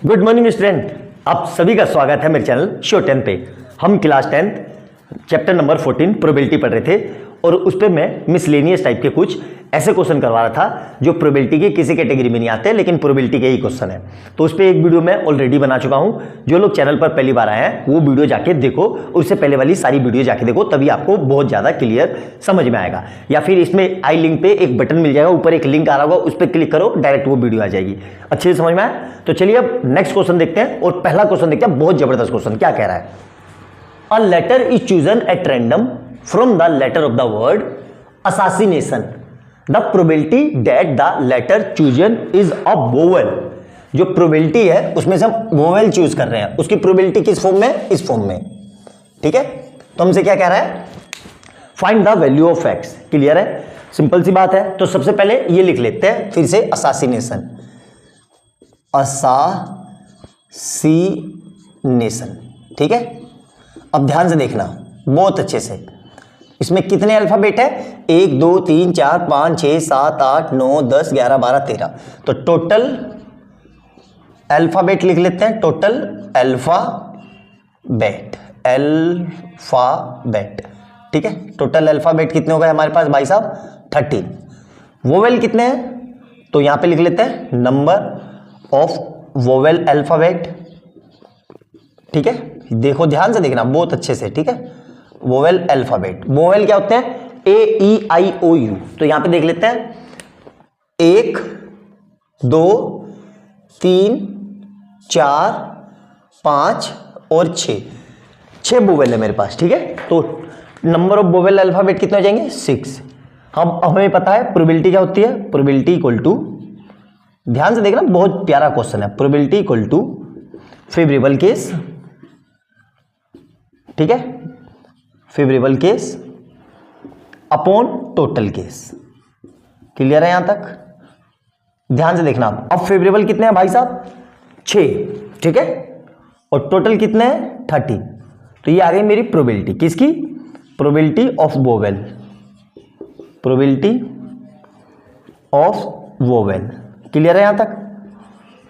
Good morning student, आप सभी का स्वागत है मेरे चैनल शो 10 पे। हम क्लास 10 चैप्टर नंबर 14 प्रोबेबिलिटी पढ़ रहे थे और उस पर मैं मिसलेनियस टाइप के कुछ ऐसे क्वेश्चन करवा रहा था जो प्रोबेबिलिटी की किसी कैटेगरी में नहीं आते लेकिन प्रोबेबिलिटी के ही क्वेश्चन है। तो उस पर एक वीडियो मैं ऑलरेडी बना चुका हूं। जो लोग चैनल पर पहली बार आए हैं वो वीडियो जाके देखो, उससे पहले वाली सारी वीडियो जाके देखो, तभी आपको बहुत ज़्यादा क्लियर समझ में आएगा। या फिर इसमें आई लिंक पे एक बटन मिल जाएगा, ऊपर एक लिंक आ रहा होगा, उस पर क्लिक करो, डायरेक्ट वो वीडियो आ जाएगी। अच्छे से समझ में आया? तो चलिए अब नेक्स्ट क्वेश्चन देखते हैं और पहला क्वेश्चन देखते हैं। बहुत जबरदस्त क्वेश्चन क्या कह रहा है। A letter is chosen at random from the letter of the word assassination. The probability that the letter chosen is a vowel. जो प्रोबेबिलिटी है उसमें से हम वोवेल चूज कर रहे हैं, उसकी प्रोबेबिलिटी किस फॉर्म में? इस फॉर्म में। ठीक है, तो हमसे क्या कह रहा है? Find the value of x. Clear है, सिंपल सी बात है। तो सबसे पहले ये लिख लेते हैं फिर से, असासिनेशन। असासिनेशन, ठीक है। अब ध्यान से देखना बहुत अच्छे से। इसमें कितने अल्फाबेट है? 1 2 3 4 5 6 7 8 9 10 11 12 13। तो टोटल अल्फाबेट लिख लेते हैं। टोटल अल्फाबेट, अल्फाबेट, ठीक है। टोटल अल्फाबेट कितने हो गए हमारे पास भाई साहब? 13। वोवेल कितने हैं? तो यहां पे लिख लेते हैं नंबर ऑफ वोवेल अल्फाबेट। ठीक है, देखो ध्यान से देखना बहुत अच्छे से, ठीक है। वोवेल अल्फाबेट, वोवेल क्या होते हैं? AEIOU। तो यहां पे देख लेते हैं 1 2 3 4 5 और 6 वोवेल है मेरे पास, ठीक है। तो नंबर ऑफ वोवेल अल्फाबेट कितने हो जाएंगे? 6। हम हमें पता है प्रोबेबिलिटी क्या होती है? प्रोबेबिलिटी इक्वल टू, ध्यान से देखना बहुत प्यारा क्वेश्चन है। Probability equal to favourable case, ठीक है, favourable case upon total case. Clear है यहां तक? ध्यान से देखना। अब फेवरेबल कितने हैं भाई साहब? 6, ठीक है, और टोटल कितने हैं? 13। तो ये आ गई मेरी प्रोबेबिलिटी। किसकी? Probability of vowel, probability of vowel. Clear है यहां तक?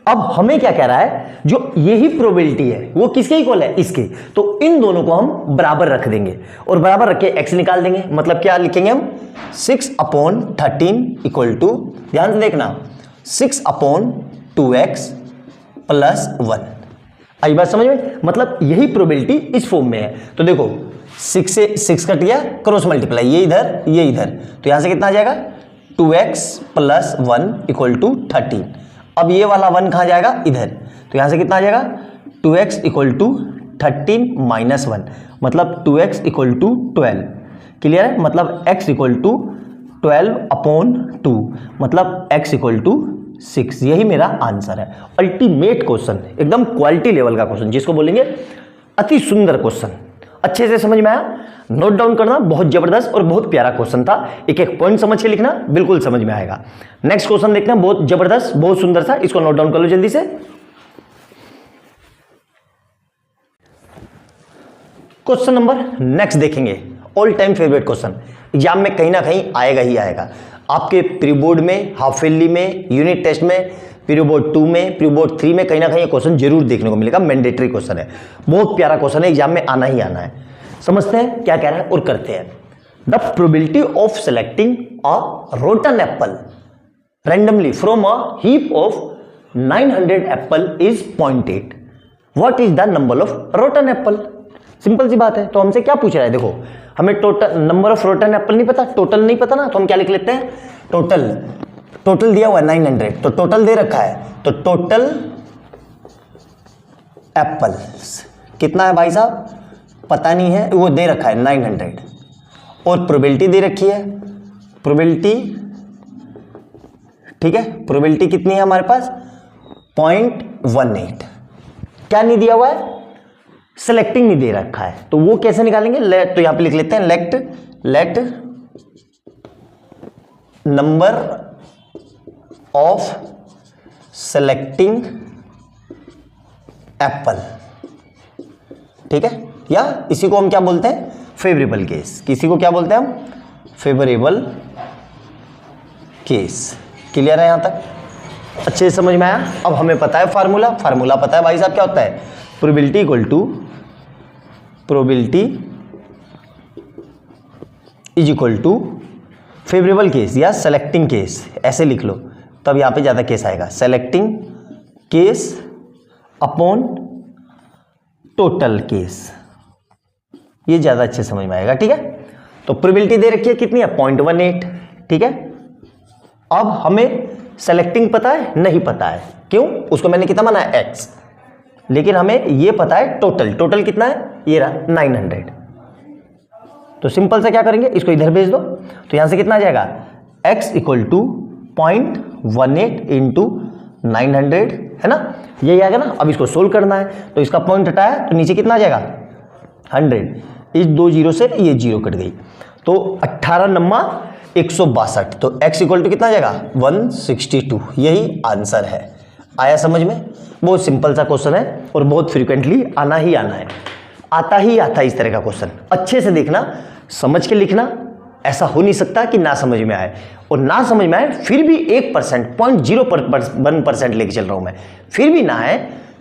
अब हमें क्या कह रहा है? जो यही प्रोबेबिलिटी है वो किसके इक्वल है? इसके। तो इन दोनों को हम बराबर रख देंगे और बराबर रख के एक्स निकाल देंगे। मतलब क्या लिखेंगे हम? 6/13 इक्वल टू, ध्यान से देखना, 6/2x प्लस 1। आई बात समझ में? मतलब यही प्रोबेबिलिटी इस फॉर्म में है। तो देखो 6 से 6 कट गया, क्रॉस मल्टीप्लाई, ये इधर ये इधर, तो यहां से कितना आ जाएगा? 2x plus 1 equal to 13। अब ये वाला 1 कहाँ जाएगा? इधर। तो यहां से कितना आ जाएगा? 2x इक्वल टू 13 माइनस 1, मतलब 2x इक्वल टू 12। क्लियर है? मतलब x इक्वल टू 12/2, मतलब x इक्वल टू 6। यही मेरा आंसर है। अल्टीमेट क्वेश्चन, एकदम क्वालिटी लेवल का क्वेश्चन, जिसको बोलेंगे अति सुंदर क्वेश्चन। अच्छे से समझ में आया? नोट डाउन करना, बहुत जबरदस्त और बहुत प्यारा क्वेश्चन था। एक एक पॉइंट समझ के लिखना, बिल्कुल समझ में आएगा। नेक्स्ट क्वेश्चन देखते हैं, बहुत जबरदस्त, बहुत सुंदर था, इसको नोट डाउन कर लो जल्दी से। क्वेश्चन नंबर नेक्स्ट देखेंगे, all time favourite question, exam में कहीं ना कहीं आएगा ही आएगा। आपके प्री बोर्ड में, हाफ ईयरली में, यूनिट टेस्ट में, प्री बोर्ड 2 में, प्री बोर्ड 3 में कहीं ना कहीं क्वेश्चन जरूर देखने को मिलेगा। मैंडेटरी क्वेश्चन है, बहुत प्यारा क्वेश्चन है, एग्जाम में आना ही आना है। समझते हैं क्या कह रहा है और करते हैं। The probability of selecting a rotten apple randomly from a heap of 900 apple is 0.8। What is the number of rotten apple? Simple सी बात है। तो हमसे क्या पूछ रहा है? देखो हमें total number of rotten Apple नहीं पता, टोटल नहीं पता ना, तो हम क्या लिख लेते हैं? टोटल दिया हुआ है 900, तो टोटल दे रखा है, तो टोटल एप्पल्स कितना है भाई साहब? पता नहीं है, वो दे रखा है 900, और प्रोबेबिलिटी दे रखी है, प्रोबेबिलिटी, ठीक है, प्रोबेबिलिटी कितनी है हमारे पास? 0.18। क्या नहीं दिया हुआ है? सेलेक्टिंग नहीं दे रखा है, तो वो कैसे निकालेंगे? तो यहां पे लिख लेते हैं let number of selecting Apple, ठीक है, या इसी को हम क्या बोलते हैं? Favourable case. किसी को क्या बोलते हैं हम? Favourable case. क्लियर है यहां तक? अच्छे से समझ में आया। अब हमें पता है फार्मूला पता है भाई साहब क्या होता है, probability equal to probability is equal to favourable case या सेलेक्टिंग केस, ऐसे लिख लो तब यहां पे ज्यादा केस आएगा, selecting case upon total case, ये ज्यादा अच्छे समझ में आएगा। ठीक है, तो प्रोबेबिलिटी दे रखी है कितनी है 0.18। ठीक है, अब हमें सेलेक्टिंग पता है, नहीं पता है, क्यों, उसको मैंने कितना माना है x, लेकिन हमें ये पता है टोटल कितना है, ये रहा 900। तो सिंपल से क्या करेंगे, इसको इधर भेज दो, तो यहां से कितना आ जाएगा x इक्वल टू 0.18 इंटू 900, है ना, यही आएगा ना। अब इसको सोल्व करना है, तो इसका पॉइंट हटाया तो नीचे कितना आ जाएगा 100, इस 2 जीरो से ये जीरो कट गई, तो 18 नम्मा 162, तो x इक्वल टू कितना आ जाएगा 162, यही आंसर है। आया समझ में, बहुत सिंपल सा क्वेश्चन है और बहुत फ्रीक्वेंटली आना ही आना है, आता ही आता है इस तरह का क्वेश्चन। अच्छे से देखना, समझ के लिखना, ऐसा हो नहीं सकता कि ना समझ में आए, और ना समझ में आए फिर भी 1% 0.01% लेके चल रहा हूं मैं, फिर भी ना आए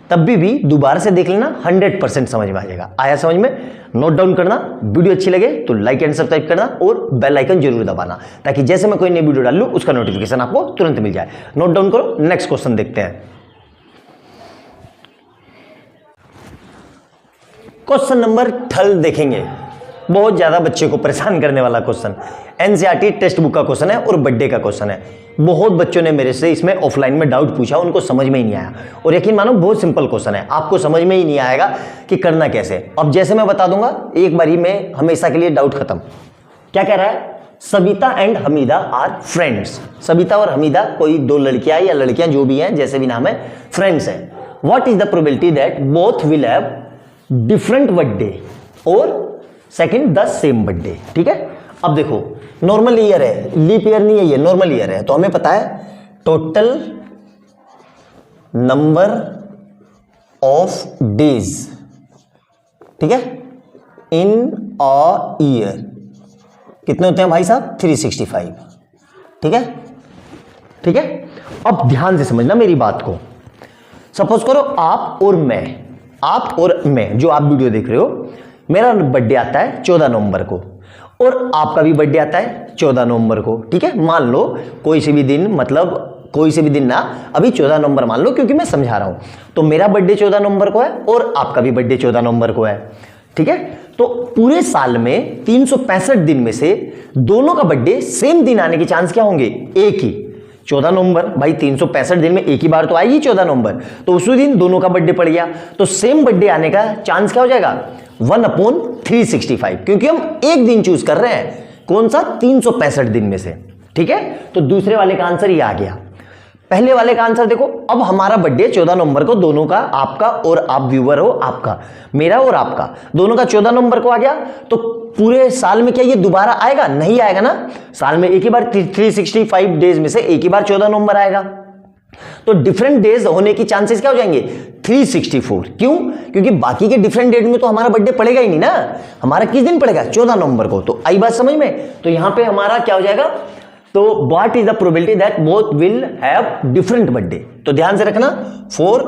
तब भी दोबारा से देख लेना, 100% समझ में आ जाएगा। आया समझ में, नोट डाउन करना, वीडियो अच्छी लगे तो लाइक एंड सब्सक्राइब करना और बेल आइकन जरूर दबाना, ताकि जैसे मैं कोई नई वीडियो डाल लूं उसका नोटिफिकेशन आपको तुरंत मिल जाए। नोट डाउन करो, नेक्स्ट क्वेश्चन देखते हैं। क्वेश्चन नंबर 12 देखेंगे, बहुत ज्यादा बच्चे को परेशान करने वाला क्वेश्चन, एनसीईआरटी टेक्स्ट बुक का क्वेश्चन है और बर्थडे का क्वेश्चन है। बहुत बच्चों ने मेरे से इसमें ऑफलाइन में डाउट पूछा, उनको समझ में ही नहीं आया, और यकीन मानो बहुत सिंपल क्वेश्चन है, आपको समझ में ही नहीं आएगा कि करना कैसे। अब जैसे मैं बता दूंगा एक बारी में हमेशा के लिए डाउट खत्म। क्या कह रहा है, Savita and Hamida are friends, Savita और हमीदा कोई दो लड़कियां या लड़कियां जो भी हैं, जैसे भी नाम है, फ्रेंड्स है। What is the probability that both will have different birthday और सेकंड द सेम बर्थडे। ठीक है, अब देखो नॉर्मल ईयर है, लीप ईयर नहीं है, ये नॉर्मल ईयर है, तो हमें पता है टोटल नंबर ऑफ डेज, ठीक है, इन अ ईयर कितने होते हैं भाई साहब 365। ठीक है, ठीक है, अब ध्यान से समझना मेरी बात को। सपोज करो आप और मैं जो आप वीडियो देख रहे हो, मेरा बर्थडे आता है 14 नवंबर को और आपका भी बर्थडे आता है 14 नवंबर को। ठीक है, मान लो कोई से भी दिन, मतलब कोई से भी दिन ना, अभी 14 नवंबर मान लो, क्योंकि मैं समझा रहा हूं। तो मेरा बर्थडे 14 नवंबर को है और आपका भी बर्थडे 14 नवंबर को है। ठीक है, तो पूरे साल में 365 दिन में से दोनों का बर्थडे सेम दिन आने के चांस क्या होंगे, एक ही 14 नवंबर। भाई 365 दिन में एक ही बार तो आएगी 14 नवंबर, तो उसी दिन दोनों का बर्थडे पड़ गया, तो सेम बर्थडे आने का चांस क्या हो जाएगा 1/365, क्योंकि हम एक दिन चूज कर रहे हैं, कौन सा 365 दिन में से। ठीक है, तो दूसरे वाले का आंसर ये आ गया। पहले वाले का आंसर देखो, अब हमारा बर्थडे 14 नवंबर को दोनों का, आपका और आप व्यूअर हो, आपका, मेरा और आपका, दोनों का 14 नवंबर को आ गया, तो पूरे साल में क्या ये दोबारा आएगा, नहीं आएगा ना, साल में एक ही बार 365 डेज में से एक ही बार 14 नवंबर आएगा, तो डिफरेंट डेज होने की चांसेस क्या हो जाएंगे 364। क्यों, क्योंकि बाकी के डिफरेंट डेट में तो हमारा बर्थडे पड़ेगा ही नहीं ना, हमारा किस दिन पड़ेगा 14 नवंबर को। तो आई बात समझ में, तो यहां पे हमारा क्या हो जाएगा, तो what is the probability that both will have different birthday. तो ध्यान से रखना, फॉर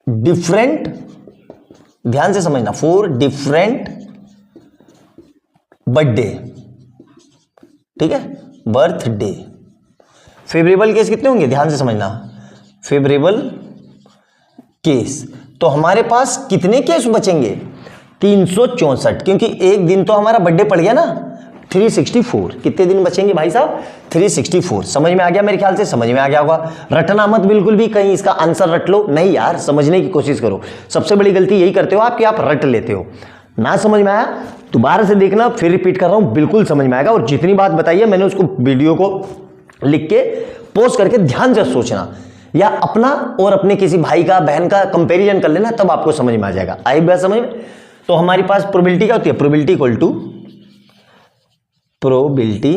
डिफरेंट, ध्यान से समझना, फॉर डिफरेंट बर्थडे, ठीक है, बर्थडे। फेवरेबल केस कितने होंगे, ध्यान से समझना, फेवरेबल केस, तो हमारे पास कितने केस बचेंगे 364, क्योंकि एक दिन तो हमारा बर्थडे पड़ गया ना 364, कितने दिन बचेंगे भाई साहब 364। समझ में आ गया, मेरे ख्याल से समझ में आ गया होगा। रटना मत बिल्कुल भी, कहीं इसका आंसर रट लो, नहीं यार, समझने की कोशिश करो। सबसे बड़ी गलती यही करते हो आप कि आप रट लेते हो। ना समझ में आया दोबारा से देखना, फिर रिपीट कर रहा हूं, बिल्कुल समझ में आएगा। और जितनी बात बताई है मैंने उसको वीडियो को लिख के पोस्ट करके ध्यान से सोचना, या अपना और अपने किसी भाई का बहन का कंपैरिजन कर लेना, तब आपको समझ में आ जाएगा। आई बात समझ में। तो हमारे पास प्रोबेबिलिटी क्या होती है, probability equal to probability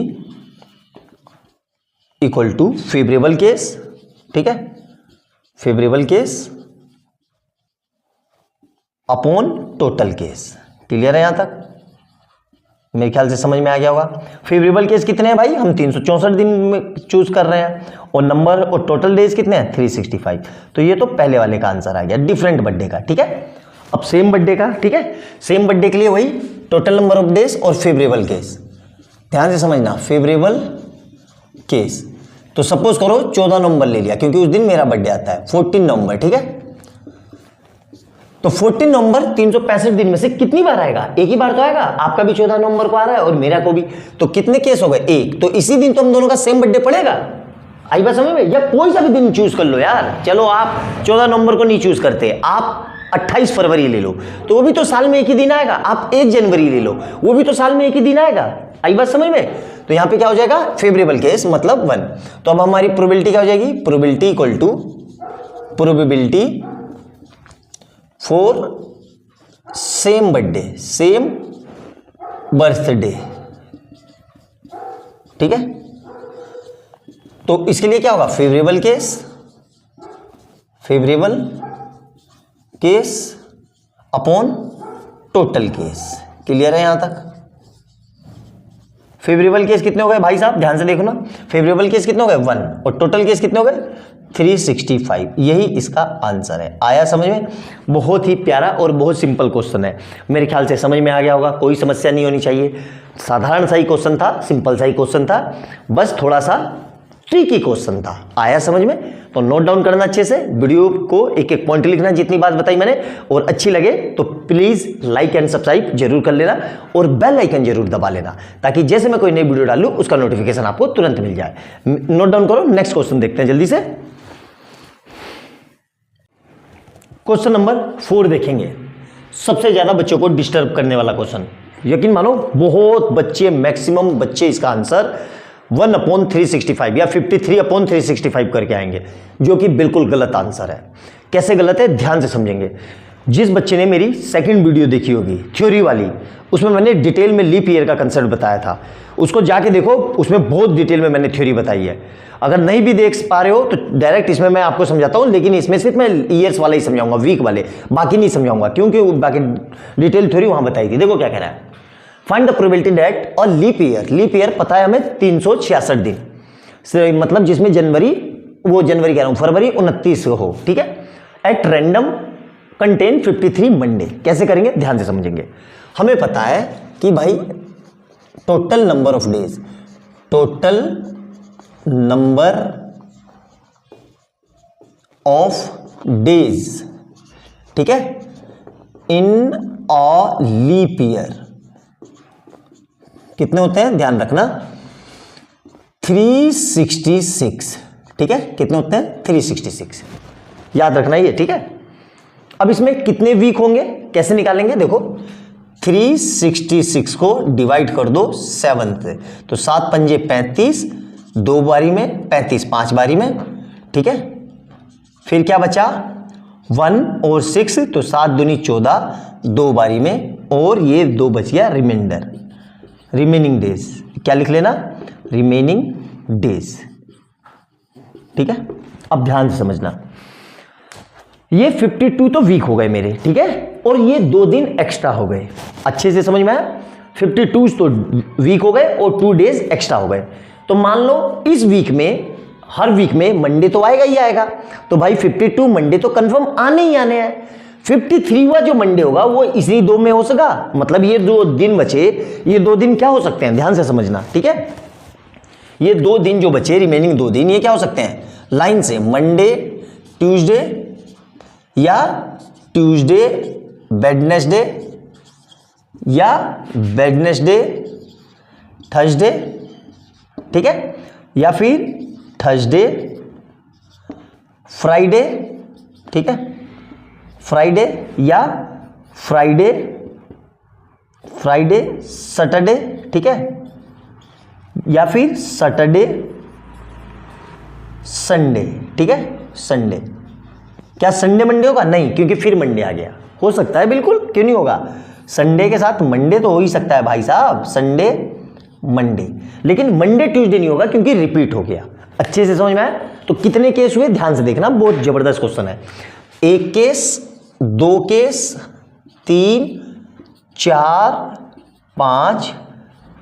equal to favourable case, ठीक है, favourable case upon total case. Clear है यहां तक, मेरे ख्याल से समझ में आ गया होगा। फेवरेबल केस कितने हैं भाई, हम 364 दिन में चूज कर रहे हैं, और नंबर और टोटल डेज कितने हैं 365। तो ये तो पहले वाले का आंसर आ गया, डिफरेंट बर्थडे का। ठीक है, अब सेम बर्थडे का। ठीक है, सेम बर्थडे के लिए वही टोटल नंबर ऑफ डेज और फेवरेबल केस। ध्यान से समझना, फेवरेबल केस। तो सपोज करो 14 नवंबर ले लिया, क्योंकि उस दिन मेरा बर्थडे आता है, 14 नवंबर। ठीक है, तो 14 नवंबर 365 दिन में से कितनी बार आएगा, एक ही बार तो आएगा। आपका भी 14 नवंबर को आ रहा है और मेरा को भी, तो कितने केस हो गए, एक। तो इसी दिन तो हम दोनों का सेम बर्थडे पड़ेगा। आई बात समझ में? या कोई सा भी दिन चूज कर लो यार। चलो आप 14 नवंबर को नहीं चूज करते, आप 28 फरवरी ले लो, तो वो भी तो साल में एक ही दिन आएगा। आप 1 जनवरी ले लो, वो भी तो साल में एक ही दिन आएगा। आई बात समझ में? तो यहां पे क्या हो जाएगा, फेवरेबल केस मतलब 1। तो अब हमारी प्रोबेबिलिटी क्या हो जाएगी, probability equal to probability for same birthday, same birthday. ठीक है, तो इसके लिए क्या होगा, favourable case, favourable case upon total case. Clear है यहां तक? फेवरेबल केस कितने हो गए भाई साहब, ध्यान से देखो ना। फेवरेबल केस कितने हो गए 1, और टोटल केस कितने हो गए 365। यही इसका आंसर है। आया समझ में? बहुत ही प्यारा और बहुत सिंपल क्वेश्चन है, मेरे ख्याल से समझ में आ गया होगा। कोई समस्या नहीं होनी चाहिए, साधारण सा ही क्वेश्चन था, सिंपल सा ही क्वेश्चन था, बस थोड़ा सा ट्रिकी क्वेश्चन था। आया समझ में? तो नोट डाउन करना अच्छे से, वीडियो को एक एक पॉइंट लिखना जितनी बात बताई मैंने, और अच्छी लगे तो प्लीज लाइक एंड सब्सक्राइब जरूर कर लेना, और बेल आइकन जरूर दबा लेना, ताकि जैसे मैं कोई नई वीडियो डालूं उसका नोटिफिकेशन आपको तुरंत मिल जाए। नोट डाउन करो, नेक्स्ट क्वेश्चन देखते हैं जल्दी से। क्वेश्चन नंबर 4 देखेंगे, सबसे ज्यादा बच्चों को डिस्टर्ब करने वाला क्वेश्चन। यकीन मानो बहुत बच्चे, मैक्सिमम बच्चे इसका आंसर 1/365 या 53/365 करके आएंगे, जो कि बिल्कुल गलत आंसर है। कैसे गलत है, ध्यान से समझेंगे। जिस बच्चे ने मेरी सेकंड वीडियो देखी होगी थ्योरी वाली, उसमें मैंने डिटेल में लीप ईयर का कंसेप्ट बताया था, उसको जाके देखो, उसमें बहुत डिटेल में मैंने थ्योरी बताई है। अगर नहीं भी देख पा रहे हो तो डायरेक्ट इसमें मैं आपको समझाता हूं, लेकिन इसमें सिर्फ मैं ईयर्स वाला ही समझाऊंगा, वीक वाले, बाकी नहीं समझाऊंगा, क्योंकि बाकी डिटेल थ्योरी वहां बताई थी। देखो क्या कह रहा है, find the probability that a leap year, leap year पता है हमें 366 दिन, मतलब जिसमें जनवरी, वो जनवरी कह रहा हूं, फरवरी 29 हो। ठीक है, एट रैंडम कंटेन 53 मंडे। कैसे करेंगे, ध्यान से समझेंगे। हमें पता है कि भाई total number of days, total number of days, ठीक है, इन अ लीप ईयर कितने होते हैं, ध्यान रखना 366। ठीक है, कितने होते हैं 366, याद रखना ये। ठीक है, अब इसमें कितने वीक होंगे कैसे निकालेंगे, देखो 366 को डिवाइड कर दो 7 से, तो 7 पंजे 35, 2 बारी में 35, 5 बारी में। ठीक है, फिर क्या बचा 1 और 6, तो 7 दूनी 14, 2 बारी में, और ये 2 बच गया रिमाइंडर, रिमेनिंग डेज। क्या लिख लेना, रिमेनिंग डेज। ठीक है, अब ध्यान से समझना, ये 52 तो वीक हो गए मेरे, ठीक है, और ये 2 दिन एक्स्ट्रा हो गए। अच्छे से समझ में आया, 52 तो वीक हो गए और 2 डेज एक्स्ट्रा हो गए। तो मान लो इस वीक में, हर वीक में मंडे तो आएगा ही आएगा, तो भाई 52 मंडे तो कंफर्म आने ही आने हैं। 53वां जो मंडे होगा वो इसी 2 में हो सका, मतलब ये 2 दिन बचे, ये 2 दिन क्या हो सकते हैं, ध्यान से समझना। ठीक है, ये 2 दिन जो बचे, रिमेनिंग 2 दिन, ये क्या हो सकते हैं, लाइन से मंडे ट्यूसडे, या ट्यूसडे वेडनेसडे, या वेडनेसडे थर्सडे। ठीक है, या फिर थर्सडे फ्राइडे। ठीक है, फ्राइडे, या फ्राइडे सैटरडे। ठीक है, या फिर सैटरडे संडे। ठीक है, संडे। क्या संडे मंडे होगा, नहीं, क्योंकि फिर मंडे आ गया। हो सकता है, बिल्कुल, क्यों नहीं होगा, संडे के साथ मंडे तो हो ही सकता है भाई साहब, संडे मंडे, लेकिन मंडे ट्यूसडे नहीं होगा क्योंकि रिपीट हो गया। अच्छे से समझ में आया? तो कितने केस हुए, ध्यान से देखना, बहुत जबरदस्त क्वेश्चन है। 1 केस, 2 केस, 3, 4, 5,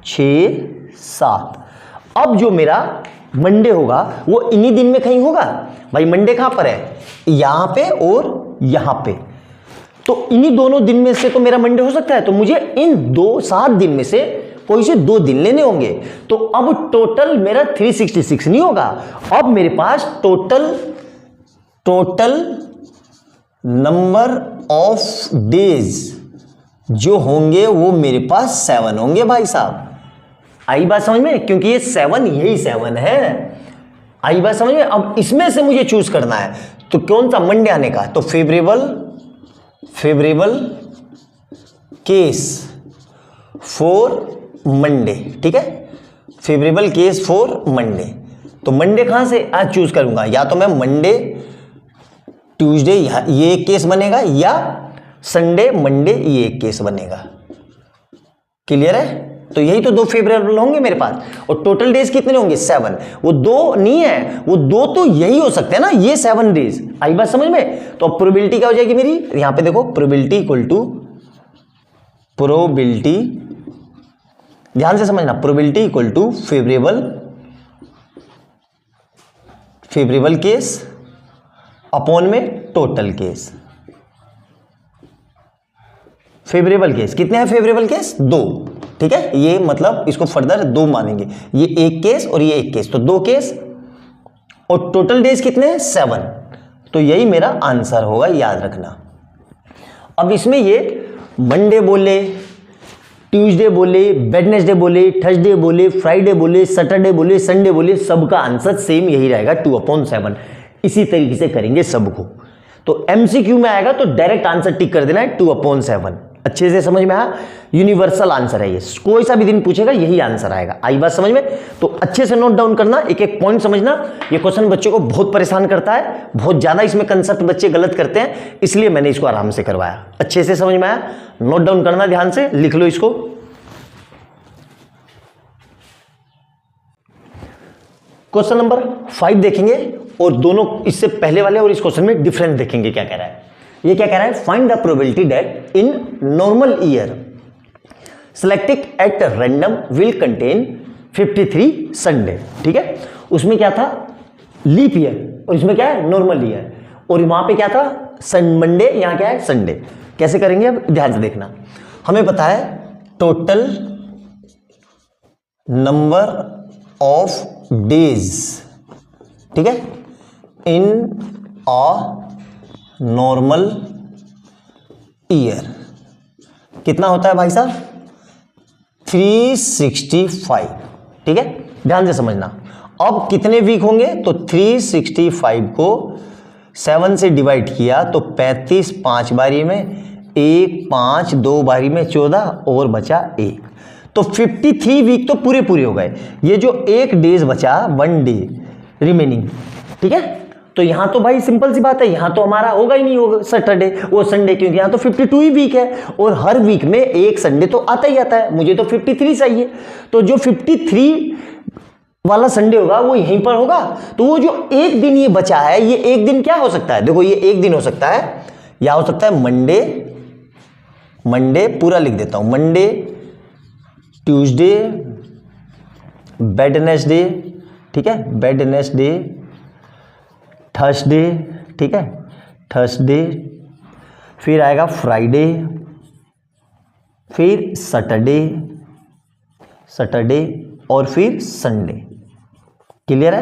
6, 7। अब जो मेरा मंडे होगा वो इन्हीं दिन में कहीं होगा। भाई मंडे कहां पर है, यहां पे और यहां पे, तो इन्हीं दोनों दिन में से तो मेरा मंडे हो सकता है। तो मुझे इन 7 दिन में से कोई से 2 दिन लेने होंगे। तो अब टोटल मेरा 366 नहीं होगा, अब मेरे पास टोटल नंबर ऑफ डेज जो होंगे वो मेरे पास 7 होंगे भाई साहब। आई बात समझ में, क्योंकि ये 7 यही 7 है। आई बात समझ में। अब इसमें से मुझे चूज करना है तो कौन सा, मंडे आने का, तो फेवरेबल केस फॉर मंडे, ठीक है, फेवरेबल केस फॉर मंडे। तो मंडे कहां से आज चूज करूंगा, या तो मैं मंडे ट्यूसडे ये एक केस बनेगा, या संडे मंडे ये एक केस बनेगा। क्लियर है। तो यही तो 2 फेवरेबल होंगे मेरे पास, और टोटल डेज कितने होंगे 7। वो 2 नहीं है, वो 2 तो यही हो सकते हैं ना, ये 7 डेज। आई बात समझ में। तो अब प्रोबेबिलिटी क्या हो जाएगी मेरी, यहां पे देखो, प्रोबेबिलिटी इक्वल टू प्रोबेबिलिटी, ध्यान से समझना, probability equal to favourable case upon में टोटल केस। फेवरेबल केस कितने हैं, फेवरेबल केस 2, ठीक है, ये मतलब इसको फर्दर 2 मानेंगे, ये एक केस और ये एक केस, तो 2 केस, और टोटल डेज कितने हैं 7। तो यही मेरा आंसर होगा, याद रखना। अब इसमें ये मंडे बोले, ट्यूसडे बोले, वेडनेसडे बोले, थर्सडे बोले, फ्राइडे बोले, सैटरडे बोले, संडे बोले, सबका आंसर सेम यही रहेगा 2/7। इसी तरीके से करेंगे सबको। तो एमसीक्यू में आएगा तो डायरेक्ट आंसर टिक कर देना है 2/7। अच्छे से समझ में आया, यूनिवर्सल आंसर है ये, कोई सा भी दिन पूछेगा यही आंसर आएगा। आई बात समझ में। तो अच्छे से नोट डाउन करना, एक एक पॉइंट समझना। ये क्वेश्चन बच्चों को बहुत परेशान करता है, बहुत ज्यादा इसमें कंसेप्ट बच्चे गलत करते हैं, इसलिए मैंने इसको आराम से करवाया। अच्छे से समझ में आया, नोट डाउन करना, ध्यान से लिख लो इसको। क्वेश्चन नंबर 5 देखेंगे, और दोनों इससे पहले वाले और इस क्वेश्चन में डिफरेंस देखेंगे क्या कह रहा है। ये क्या कह रहा है, find the probability that in normal year selected at random will contain 53 Sunday. ठीक है, उसमें क्या था, लीप ईयर, और इसमें क्या है, नॉर्मल ईयर, और वहां पे क्या था, मंडे, यहां क्या है, संडे। कैसे करेंगे अब ध्यान से देखना। हमें पता है टोटल नंबर ऑफ डेज, ठीक है, इन अ नॉर्मल ईयर कितना होता है भाई साहब, 365। ठीक है, ध्यान से समझना। अब कितने वीक होंगे, तो 365 को 7 से डिवाइड किया तो 35 5 बारी में, 1 5 2 बारी में 14, और बचा 1, तो 53 वीक तो पूरे पूरे हो गए। ये जो एक डेज बचा, 1 डे रिमेनिंग, ठीक है, तो यहां तो भाई सिंपल सी बात है, यहां तो हमारा होगा ही नहीं, होगा सैटरडे वो संडे, क्योंकि यहां तो 52 ही वीक है, और हर वीक में एक संडे तो आता ही आता है। मुझे तो 53 चाहिए, तो जो 53 वाला संडे होगा वो यहीं पर होगा। तो वो जो एक दिन ये बचा है, ये एक दिन क्या हो सकता है, देखो ये एक दिन हो सकता है, या हो सकता है मंडे पूरा लिख देता हूं, मंडे, ट्यूसडे, वेडनेसडे, ठीक है, वेडनेसडे, थर्सडे, ठीक है, थर्सडे, फिर आएगा फ्राइडे, फिर सैटरडे, और फिर संडे। क्लियर है।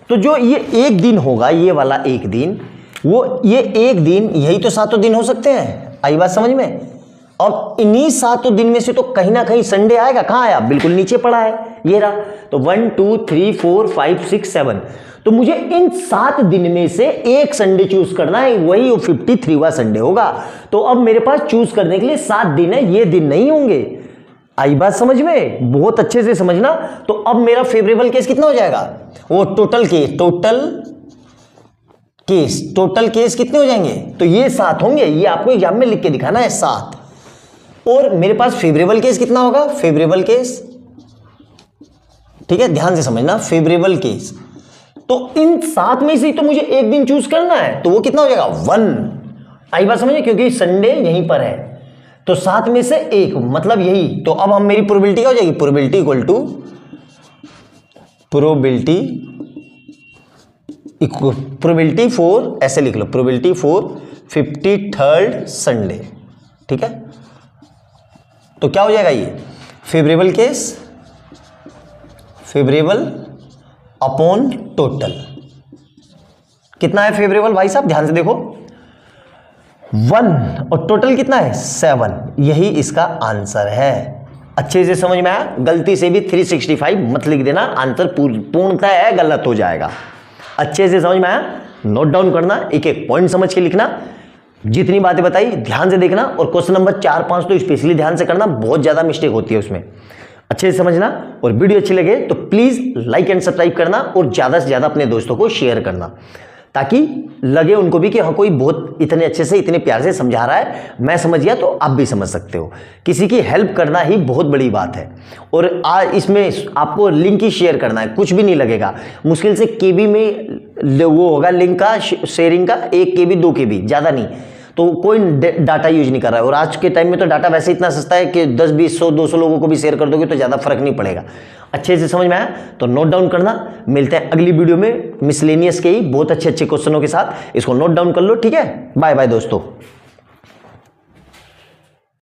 तो जो ये एक दिन होगा, ये वाला एक दिन, वो ये एक दिन, यही तो 7 दिन हो सकते हैं। आई बात समझ में। और इन्हीं 7 दिन में से तो कहीं ना कहीं संडे आएगा। कहां आया, बिल्कुल नीचे पड़ा है, ये रहा। तो 1 2 3 4 5 6 7, तो मुझे इन 7 दिन में से एक संडे चूज करना है, वही 53वां संडे होगा। तो अब मेरे पास चूज करने के लिए 7 दिन है, ये दिन नहीं होंगे। आई बात समझ में, बहुत अच्छे से समझना। तो अब मेरा फेवरेबल केस कितना हो जाएगा, वो टोटल केस कितने हो जाएंगे, तो ये 7 होंगे। ये आपको एग्जाम में लिख के दिखाना है 7। और मेरे पास फेवरेबल केस कितना होगा, फेवरेबल केस, ठीक है, ध्यान से समझना, फेवरेबल केस। तो इन 7 में से तो मुझे एक दिन चूज करना है, तो वो कितना हो जाएगा, 1। आई बात समझिए, क्योंकि संडे यहीं पर है, तो 7 में से 1, मतलब यही। तो अब हम मेरी प्रोबेबिलिटी क्या हो जाएगी, probability equal to probability for, ऐसे लिख लो, प्रोबेबिलिटी फॉर 53rd संडे। ठीक है, तो क्या हो जाएगा ये, favourable case, favourable upon total. कितना है फेवरेबल भाई साहब, ध्यान से देखो, 1 और टोटल कितना है 7, यही इसका आंसर है। अच्छे से समझ में आया, गलती से भी 365 मत लिख देना, आंसर पूर्णतः है गलत हो जाएगा। अच्छे से समझ में आया, नोट डाउन करना, एक एक पॉइंट समझ के लिखना, जितनी बातें बताई ध्यान से देखना, और क्वेश्चन नंबर 4, 5 तो स्पेशली ध्यान से करना, बहुत ज्यादा मिस्टेक होती है उसमें। अच्छे से समझना, और वीडियो अच्छी लगे तो प्लीज लाइक एंड सब्सक्राइब करना, और ज्यादा से ज्यादा अपने दोस्तों को शेयर करना, ताकि लगे उनको भी कि हाँ कोई बहुत इतने अच्छे से इतने प्यार से समझा रहा है, मैं समझ गया तो आप भी समझ सकते हो। किसी की हेल्प करना ही बहुत बड़ी बात है। और इसमें आपको लिंक ही शेयर करना है, कुछ भी नहीं लगेगा, मुश्किल से केबी में वो होगा लिंक का शेयरिंग का, 1 KB 2 KB, ज़्यादा नहीं। तो कोई डाटा यूज नहीं कर रहा है, और आज के टाइम में तो डाटा वैसे इतना सस्ता है कि 10, 20, 100, 200 लोगों को भी शेयर कर दोगे तो ज़्यादा फर्क नहीं पड़ेगा। अच्छे से समझ में आया तो नोट डाउन करना। मिलते हैं अगली वीडियो में मिसलेनियस के ही बहुत अच्छे अच्छे क्वेश्चनों के साथ, इसको नोट डाउन कर लो। ठीक है, बाय बाय दोस्तों।